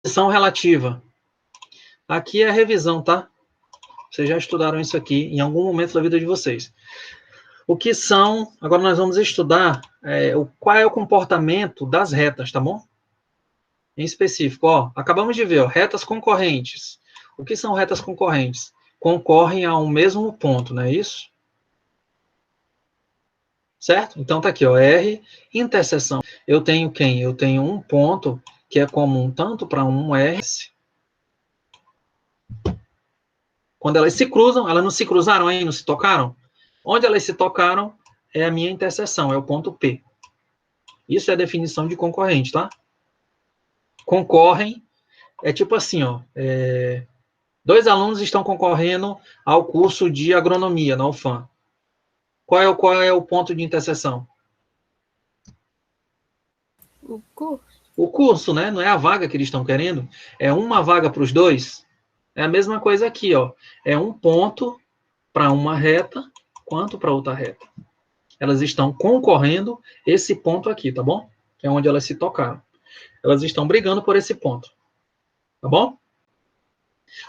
Posição relativa. Aqui é a revisão, tá? Vocês já estudaram isso aqui em algum momento da vida de vocês. O que são... Agora nós vamos estudar qual é o comportamento das retas, tá bom? Em específico, ó, acabamos de ver, ó, retas concorrentes. O que são retas concorrentes? Concorrem a um mesmo ponto, não é isso? Certo? Então tá aqui, ó, R, interseção. Eu tenho quem? Eu tenho um ponto que é comum tanto para um R. Quando elas se cruzam, elas não se cruzaram aí, não se tocaram? Onde elas se tocaram é a minha interseção, é o ponto P. Isso é a definição de concorrente, tá? Concorrem, é tipo assim, ó, dois alunos estão concorrendo ao curso de agronomia na UFAM. Qual é o ponto de interseção? O curso. O curso, né? Não é a vaga que eles estão querendo. É uma vaga para os dois. É a mesma coisa aqui, ó. É um ponto para uma reta quanto para outra reta. Elas estão concorrendo esse ponto aqui, tá bom? É onde elas se tocaram. Elas estão brigando por esse ponto. Tá bom?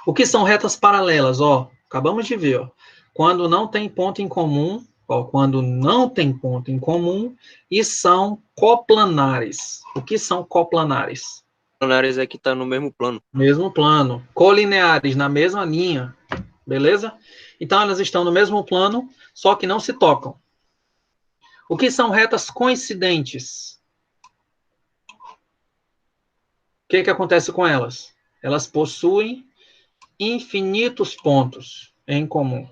O que são retas paralelas? Ó, acabamos de ver, ó. Quando não tem ponto em comum, ó, quando não tem ponto em comum, e são coplanares. O que são coplanares? Coplanares é que está no mesmo plano. Mesmo plano. Colineares, na mesma linha. Beleza? Então, elas estão no mesmo plano, só que não se tocam. O que são retas coincidentes? O que acontece com elas? Elas possuem infinitos pontos em comum.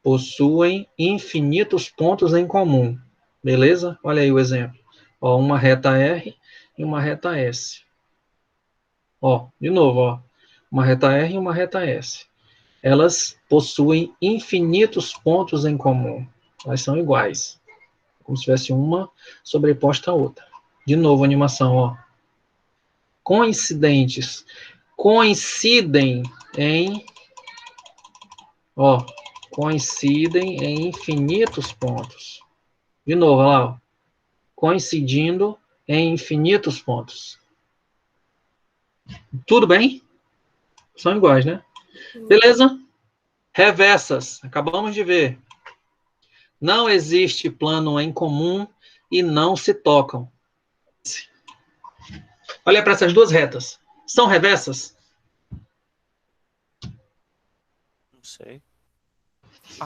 Possuem infinitos pontos em comum. Beleza? Olha aí o exemplo. Ó, uma reta R e uma reta S. Ó, de novo, ó. Uma reta R e uma reta S. Elas possuem infinitos pontos em comum. Elas são iguais. Como se tivesse uma sobreposta à outra. De novo, animação, ó. Coincidentes. Coincidem em... Ó, coincidem em infinitos pontos. De novo, olha lá, ó. Coincidindo em infinitos pontos. Tudo bem? São iguais, né? Beleza? Reversas. Acabamos de ver. Não existe plano em comum e não se tocam. Olha para essas duas retas. São reversas? Não sei.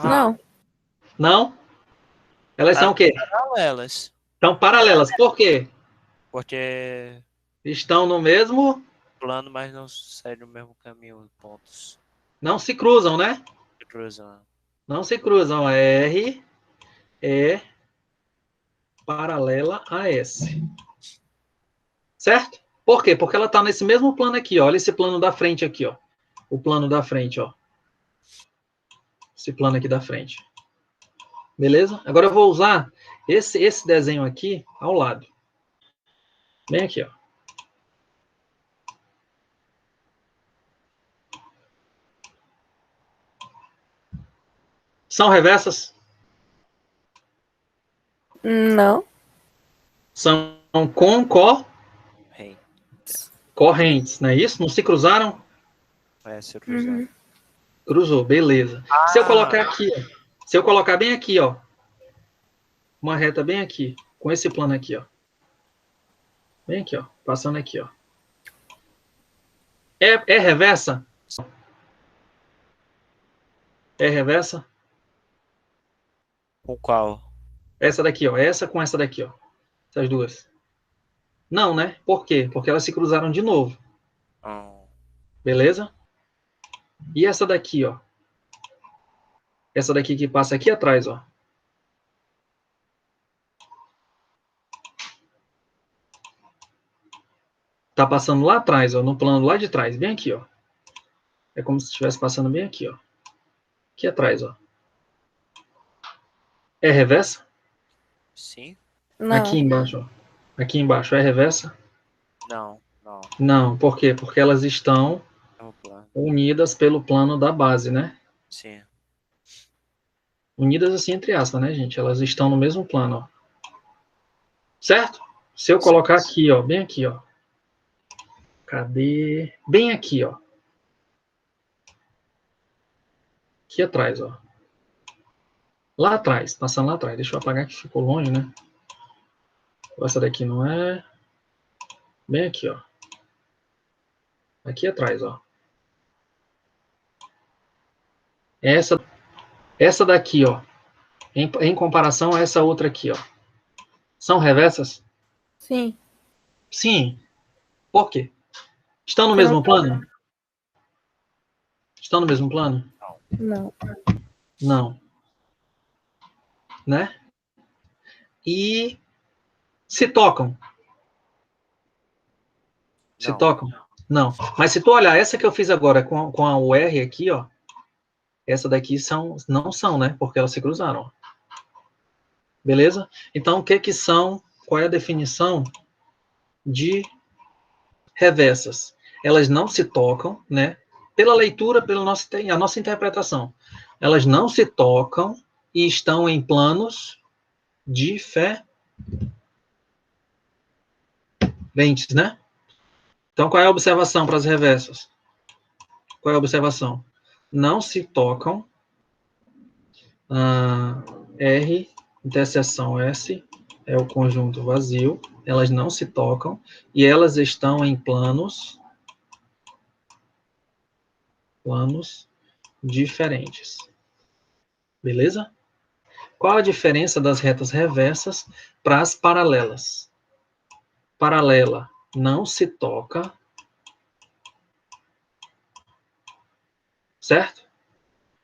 Não. Não? Elas são o quê? Paralelas. São paralelas. Por quê? Porque Estão no mesmo... plano, mas não segue o mesmo caminho, pontos. Não se cruzam, né? Cruzando. Não se cruzam. R é paralela a S. Certo? Por quê? Porque ela está nesse mesmo plano aqui, ó. Olha esse plano da frente aqui, ó. O plano da frente, ó. Esse plano aqui da frente. Beleza? Agora eu vou usar esse desenho aqui ao lado. Bem aqui, ó. São reversas? Não. São concorrentes, não é isso? Não se cruzaram? Se cruzar. Uhum. Cruzou, beleza. Se eu colocar aqui, ó. Se eu colocar bem aqui, ó. Uma reta bem aqui, com esse plano aqui, ó. Bem aqui, ó. Passando aqui, ó. É reversa? É reversa? Com qual? Essa daqui, ó. Essa com essa daqui, ó. Essas duas. Não, né? Por quê? Porque elas se cruzaram de novo. Beleza? E essa daqui, ó. Essa daqui que passa aqui atrás, ó. Tá passando lá atrás, ó. No plano lá de trás. Bem aqui, ó. É como se estivesse passando bem aqui, ó. Aqui atrás, ó. É reversa? Sim? Não. Aqui embaixo, ó. Aqui embaixo é reversa? Não. Não, por quê? Porque elas estão É o plano. unidas pelo plano da base, né? Sim. Unidas assim, entre aspas, né, gente? Elas estão no mesmo plano, ó. Certo? Se eu colocar aqui, ó, bem aqui, ó. Cadê? Bem aqui, ó. Aqui atrás, ó. Lá atrás, passando lá atrás. Deixa eu apagar que ficou longe, né? Essa daqui não é. Bem aqui, ó. Aqui atrás, ó. Essa daqui, ó. Em comparação a essa outra aqui, ó. São reversas? Sim. Sim. Por quê? Estão no Porque mesmo não- plano? Estão no mesmo plano? Não. Não. Né? E se tocam? Se Não. tocam? Não. Mas se tu olhar essa que eu fiz agora com a UR aqui, ó. Essa daqui não são, né? Porque elas se cruzaram. Ó. Beleza? Então, o que que são? Qual é a definição de reversas? Elas não se tocam, né? Pela leitura, a nossa interpretação. Elas não se tocam e estão em planos diferentes, né? Então, qual é a observação para as reversas? Qual é a observação? Não se tocam. R, interseção S, é o conjunto vazio. Elas não se tocam e elas estão em planos diferentes. Beleza? Qual a diferença das retas reversas para as paralelas? Paralela não se toca, certo?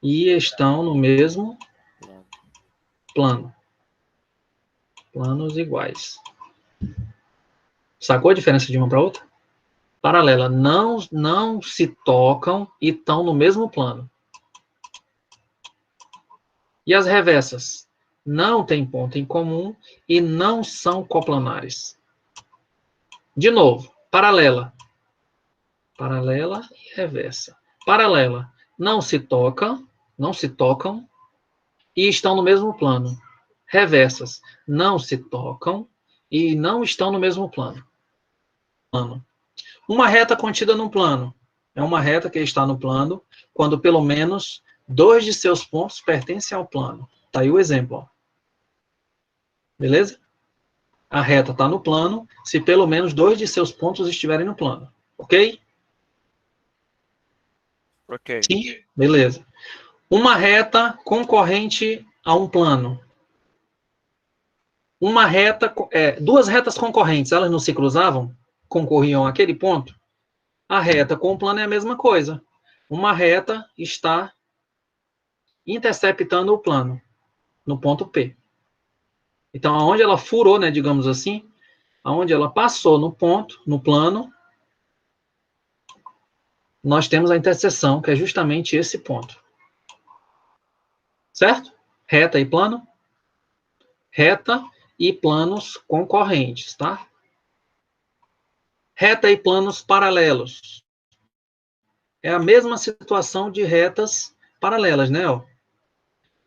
E estão no mesmo plano. Planos iguais. Sacou a diferença de uma para outra? Paralela não se tocam e estão no mesmo plano. E as reversas? Não têm ponto em comum e não são coplanares. De novo, paralela. Paralela e reversa. Paralela. Não se tocam e estão no mesmo plano. Reversas. Não se tocam e não estão no mesmo plano. Uma reta contida num plano. É uma reta que está no plano quando pelo menos 2 de seus pontos pertencem ao plano. Tá aí o exemplo. Ó. Beleza? A reta está no plano se pelo menos 2 de seus pontos estiverem no plano. Ok? Ok. Sim. Beleza. Uma reta concorrente a um plano. Duas retas concorrentes, elas não se cruzavam? Concorriam àquele ponto? A reta com o plano é a mesma coisa. Uma reta está interceptando o plano, no ponto P. Então, aonde ela furou, né, digamos assim, aonde ela passou no ponto, no plano, nós temos a interseção, que é justamente esse ponto. Certo? Reta e plano? Reta e planos concorrentes, tá? Reta e planos paralelos. É a mesma situação de retas paralelas, né? Ó.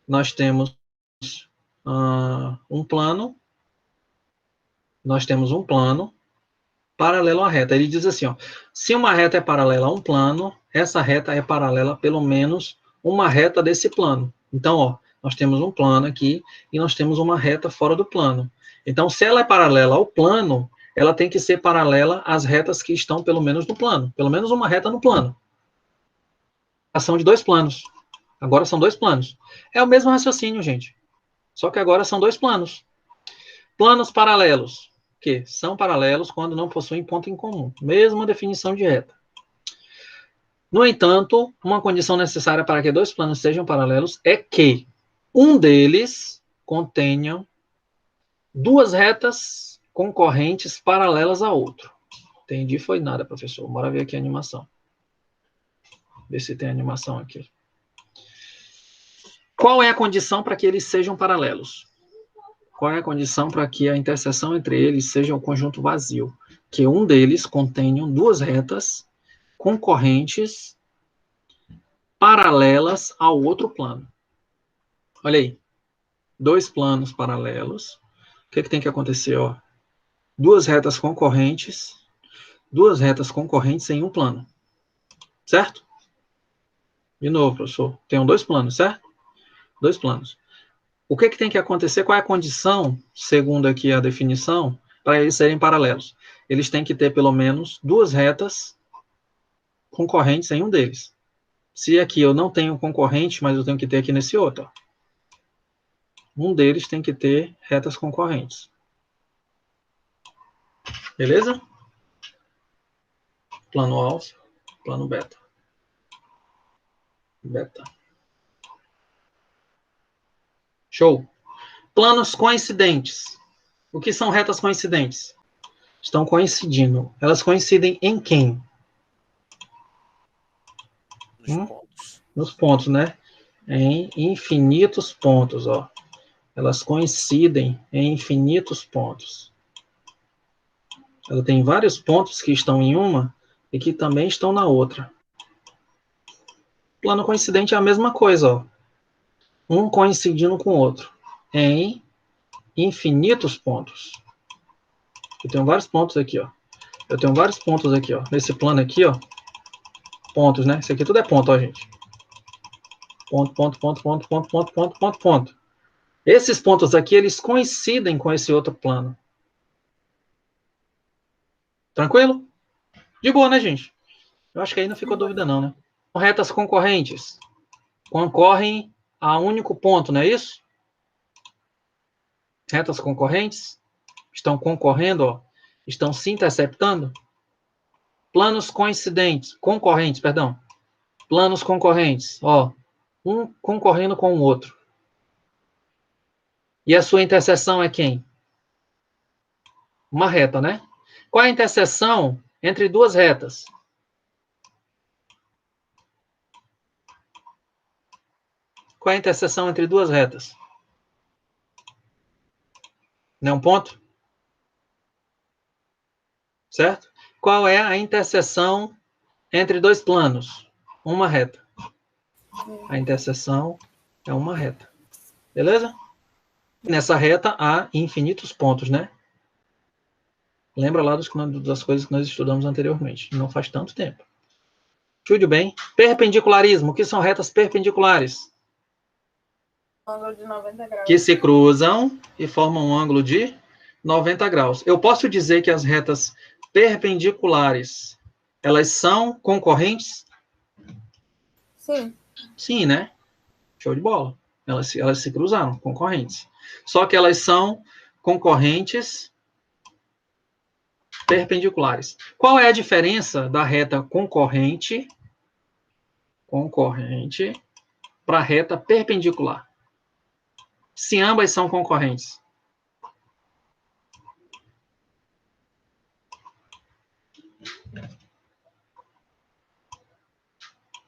Nós temos um plano paralelo à reta. Ele diz assim, ó, se uma reta é paralela a um plano, essa reta é paralela a pelo menos uma reta desse plano. Então, ó, nós temos um plano aqui e nós temos uma reta fora do plano. Então, se ela é paralela ao plano, ela tem que ser paralela às retas que estão pelo menos no plano. Pelo menos uma reta no plano. Ação de dois planos. Agora são dois planos. É o mesmo raciocínio, gente. Só que agora são dois planos. Planos paralelos, que são paralelos quando não possuem ponto em comum. Mesma definição de reta. No entanto, uma condição necessária para que dois planos sejam paralelos é que um deles contenha duas retas concorrentes paralelas a outro. Entendi, foi nada, professor. Bora ver aqui a animação. Ver se tem animação aqui. Qual é a condição para que eles sejam paralelos? Qual é a condição para que a interseção entre eles seja um conjunto vazio? Que um deles contenha duas retas concorrentes paralelas ao outro plano. Olha aí. Dois planos paralelos. O que tem que acontecer? Ó? Duas retas concorrentes duas retas concorrentes em um plano. Certo? De novo, professor. Tenho dois planos, certo? Dois planos. O que tem que acontecer? Qual é a condição, segundo aqui a definição, para eles serem paralelos? Eles têm que ter pelo menos duas retas concorrentes em um deles. Se aqui eu não tenho concorrente, mas eu tenho que ter aqui nesse outro. Ó. Um deles tem que ter retas concorrentes. Beleza? Plano alfa, plano beta. Beta. Show. Planos coincidentes. O que são retas coincidentes? Estão coincidindo. Elas coincidem em quem? Nos pontos. Nos pontos, né? Em infinitos pontos, ó. Elas coincidem em infinitos pontos. Ela tem vários pontos que estão em uma e que também estão na outra. Plano coincidente é a mesma coisa, ó. Um coincidindo com o outro. Em infinitos pontos. Eu tenho vários pontos aqui, ó. Eu tenho vários pontos aqui, ó. Nesse plano aqui, ó. Pontos, né? Isso aqui tudo é ponto, ó, gente. Ponto, ponto, ponto, ponto, ponto, ponto, ponto, ponto, ponto. Esses pontos aqui, eles coincidem com esse outro plano. Tranquilo? De boa, né, gente? Eu acho que aí não ficou dúvida, não, né? Retas concorrentes. Concorrem a um único ponto, não é isso? Retas concorrentes estão concorrendo, ó. Estão se interceptando. Planos coincidentes. Concorrentes, perdão. Planos concorrentes, ó. Um concorrendo com o outro. E a sua interseção é quem? Uma reta, né? Qual é a interseção entre duas retas? Qual é a interseção entre duas retas? Não é um ponto? Certo? Qual é a interseção entre dois planos? Uma reta. A interseção é uma reta. Beleza? Nessa reta há infinitos pontos, né? Lembra lá das coisas que nós estudamos anteriormente. Não faz tanto tempo. Tudo bem? Perpendicularismo. O que são retas perpendiculares? Ângulo de 90 graus. Que se cruzam e formam um ângulo de 90 graus. Eu posso dizer que as retas perpendiculares, elas são concorrentes? Sim. Sim, né? Show de bola. Elas se cruzaram, concorrentes. Só que elas são concorrentes perpendiculares. Qual é a diferença da reta concorrente para a reta perpendicular? Se ambas são concorrentes.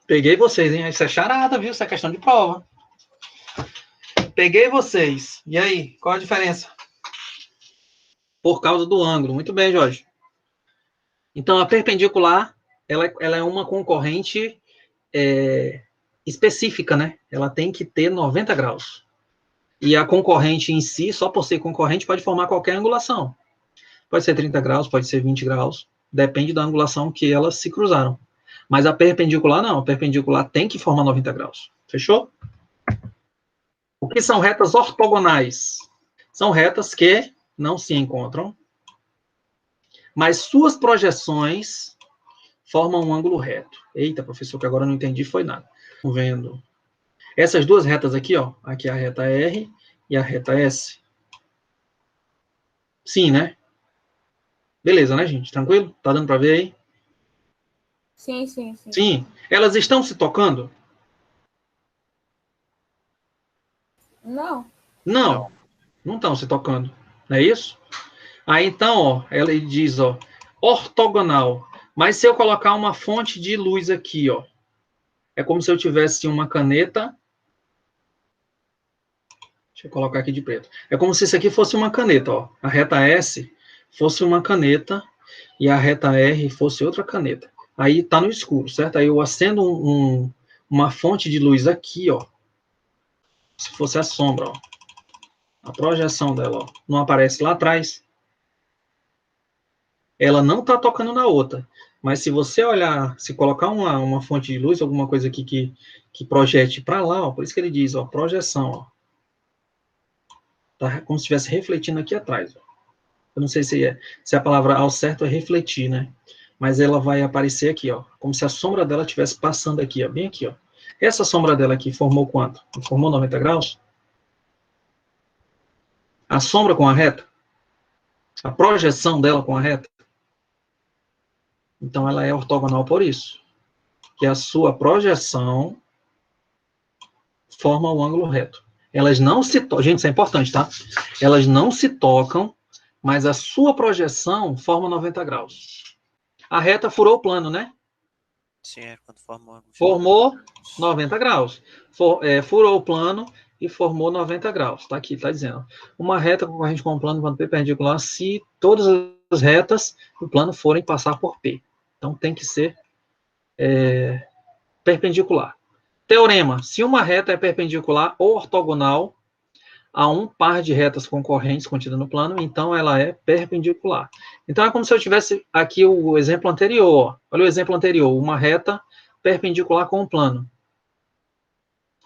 Peguei vocês, hein? Isso é charada, viu? Isso é questão de prova. Peguei vocês. E aí, qual a diferença? Por causa do ângulo. Muito bem, Jorge. Então, a perpendicular, ela é uma concorrente específica, né? Ela tem que ter 90 graus. E a concorrente em si, só por ser concorrente, pode formar qualquer angulação. Pode ser 30 graus, pode ser 20 graus. Depende da angulação que elas se cruzaram. Mas a perpendicular, não. A perpendicular tem que formar 90 graus. Fechou? O que são retas ortogonais? São retas que não se encontram, mas suas projeções formam um ângulo reto. Eita, professor, que agora eu não entendi foi nada. Estão vendo? Essas duas retas aqui, ó. Aqui é a reta R e a reta S. Sim, né? Beleza, né, gente? Tranquilo? Tá dando para ver aí? Sim, sim, sim. Sim. Elas estão se tocando? Não. Não. Não estão se tocando. Não é isso? Aí, então, ó, ele diz, ó, ortogonal. Mas se eu colocar uma fonte de luz aqui, ó, é como se eu tivesse uma caneta. Deixa eu colocar aqui de preto. É como se isso aqui fosse uma caneta, ó. A reta S fosse uma caneta e a reta R fosse outra caneta. Aí tá no escuro, certo? Aí eu acendo uma fonte de luz aqui, ó. Se fosse a sombra, ó. A projeção dela, ó. Não aparece lá atrás. ela não está tocando na outra. Mas se você olhar, se colocar uma fonte de luz, alguma coisa aqui que projete para lá, ó, por isso que ele diz, ó, projeção, ó. Tá como se estivesse refletindo aqui atrás. Ó. Eu não sei se a palavra ao certo é refletir, né? Mas ela vai aparecer aqui, ó, como se a sombra dela estivesse passando aqui, ó, bem aqui, ó. Essa sombra dela aqui formou quanto? Formou 90 graus? A sombra com a reta? A projeção dela com a reta? Então, ela é ortogonal por isso. Que a sua projeção forma o ângulo reto. Elas não se tocam, gente, isso é importante, tá? Elas não se tocam, mas a sua projeção forma 90 graus. A reta furou o plano, né? Sim, é quando formou. Formou 90 graus. Furou o plano e formou 90 graus. Tá aqui, tá dizendo. Uma reta concorrente com um plano quando perpendicular se todas as retas do plano forem passar por P. Então, tem que ser perpendicular. Teorema. Se uma reta é perpendicular ou ortogonal a um par de retas concorrentes contidas no plano, então ela é perpendicular. Então, é como se eu tivesse aqui o exemplo anterior. Olha o exemplo anterior. Uma reta perpendicular com um plano.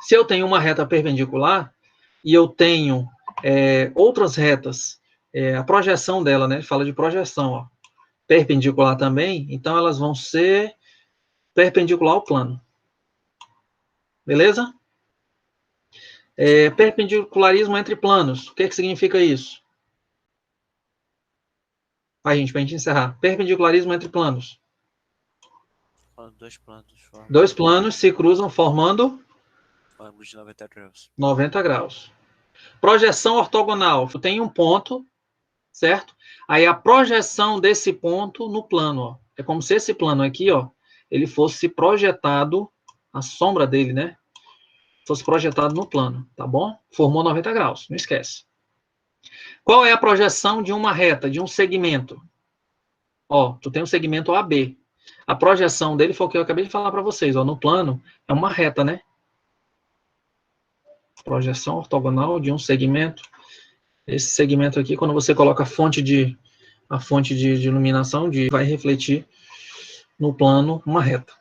Se eu tenho uma reta perpendicular e eu tenho outras retas, a projeção dela, né? Fala de projeção, ó, perpendicular também, então elas vão ser perpendicular ao plano. Beleza? Perpendicularismo entre planos. O que significa isso? Vai, gente, para a gente encerrar. Perpendicularismo entre planos. Dois planos. Dois planos se cruzam formando ângulo de 90 graus. 90 graus. Projeção ortogonal. Tem um ponto, certo? Aí a projeção desse ponto no plano, ó. É como se esse plano aqui, ó, ele fosse projetado, a sombra dele, né? Fosse projetado no plano, tá bom? Formou 90 graus, não esquece. Qual é a projeção de uma reta, de um segmento? Ó, tu tem um segmento AB. A projeção dele foi o que eu acabei de falar para vocês, ó, no plano é uma reta, né? Projeção ortogonal de um segmento. Esse segmento aqui, quando você coloca a fonte de iluminação, vai refletir no plano uma reta.